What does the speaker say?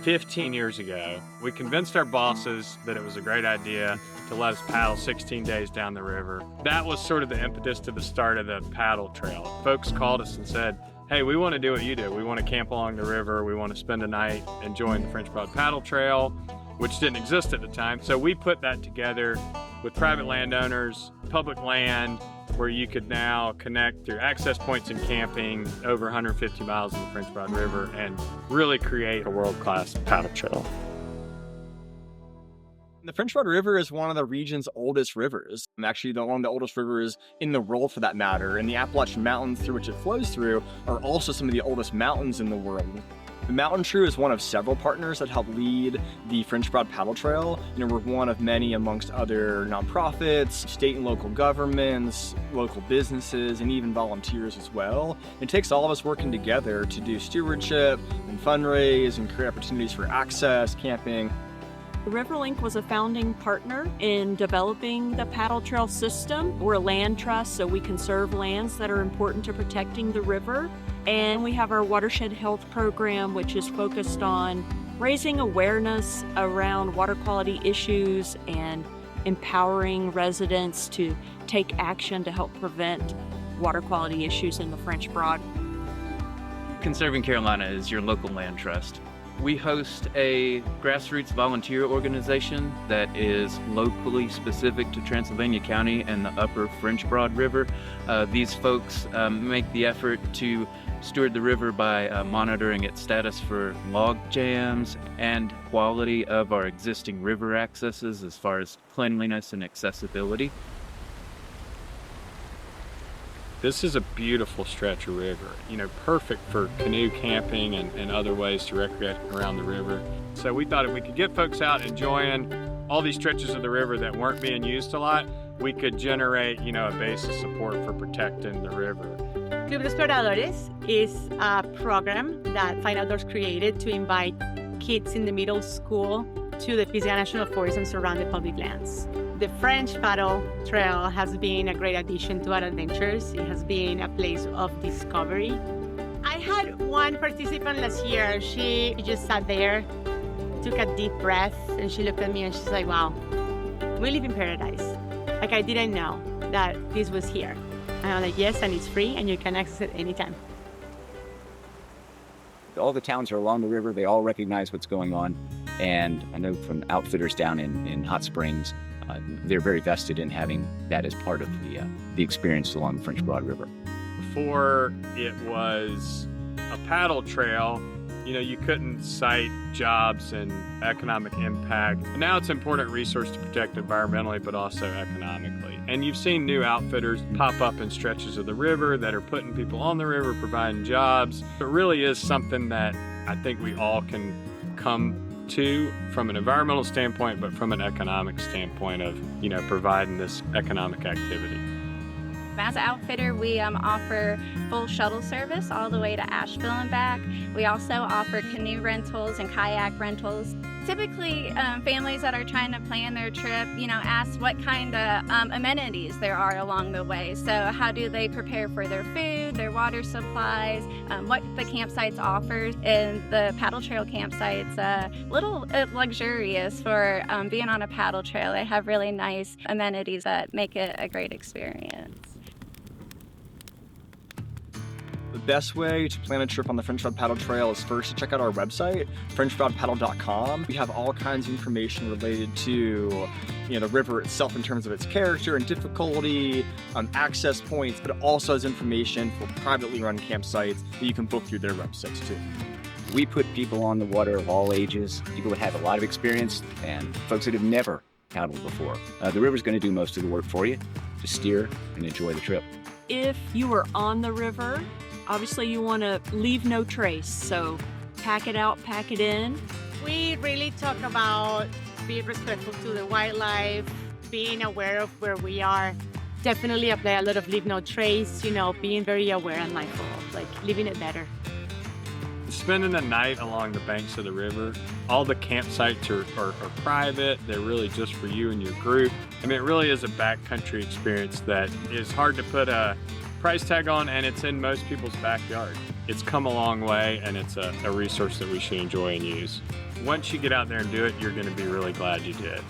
15 years ago, we convinced our bosses that it was a great idea to let us paddle 16 days down the river. That was sort of the impetus to the start of the paddle trail. Folks called us and said, hey, we want to do what you do. We want to camp along the river. We want to spend a night enjoying the French Broad Paddle Trail, which didn't exist at the time. So we put that together with private landowners, public land, where you could now connect through access points and camping over 150 miles of the French Broad River and really create a world-class paddle trail. The French Broad River is one of the region's oldest rivers. Actually, one of the oldest rivers in the world for that matter. And the Appalachian Mountains through which it flows through are also some of the oldest mountains in the world. The Mountain True is one of several partners that help lead the French Broad Paddle Trail. We're one of many amongst other nonprofits, state and local governments, local businesses, and even volunteers as well. It takes all of us working together to do stewardship and fundraise and create opportunities for access, camping. RiverLink was a founding partner in developing the paddle trail system. We're a land trust, so we conserve lands that are important to protecting the river. And we have our watershed health program, which is focused on raising awareness around water quality issues and empowering residents to take action to help prevent water quality issues in the French Broad. Conserving Carolina is your local land trust. We host a grassroots volunteer organization that is locally specific to Transylvania County and the upper French Broad River. These folks make the effort to steward the river by monitoring its status for log jams and quality of our existing river accesses as far as cleanliness and accessibility. This is a beautiful stretch of river, perfect for canoe camping and other ways to recreate around the river. So we thought if we could get folks out enjoying all these stretches of the river that weren't being used a lot, we could generate, a base of support for protecting the river. Club de Exploradores is a program that Fine Outdoors created to invite kids in the middle school to the Pisgah National Forest and surrounding public lands. The French Paddle Trail has been a great addition to our adventures. It has been a place of discovery. I had one participant last year. She just sat there, took a deep breath, and she looked at me and she's like, wow, we live in paradise. Like, I didn't know that this was here. And I'm like, yes, and it's free and you can access it anytime. All the towns are along the river. They all recognize what's going on. And I know from outfitters down in Hot Springs, they're very vested in having that as part of the experience along the French Broad River. Before it was a paddle trail, you couldn't cite jobs and economic impact. Now it's an important resource to protect environmentally, but also economically. And you've seen new outfitters pop up in stretches of the river that are putting people on the river, providing jobs. It really is something that I think we all can come to from an environmental standpoint, but from an economic standpoint of, providing this economic activity. As an outfitter, we offer full shuttle service all the way to Asheville and back. We also offer canoe rentals and kayak rentals. Typically, families that are trying to plan their trip, ask what kind of amenities there are along the way. So how do they prepare for their food, their water supplies, what the campsites offer. And the paddle trail campsite's a little luxurious for being on a paddle trail. They have really nice amenities that make it a great experience. The best way to plan a trip on the French Broad Paddle Trail is first to check out our website, FrenchBroadPaddle.com. We have all kinds of information related to the river itself in terms of its character and difficulty, access points, but it also has information for privately run campsites that you can book through their websites too. We put people on the water of all ages, people that have a lot of experience, and folks that have never paddled before. The river's going to do most of the work for you. Just steer and enjoy the trip. If you were on the river, obviously you want to leave no trace, so pack it out, pack it in. We really talk about being respectful to the wildlife, being aware of where we are. Definitely apply a lot of leave no trace, being very aware and mindful of living it better. Spending a night along the banks of the river, all the campsites are private. They're really just for you and your group. It really is a backcountry experience that is hard to put a price tag on, and it's in most people's backyard. It's come a long way, and it's a resource that we should enjoy and use. Once you get out there and do it, you're going to be really glad you did.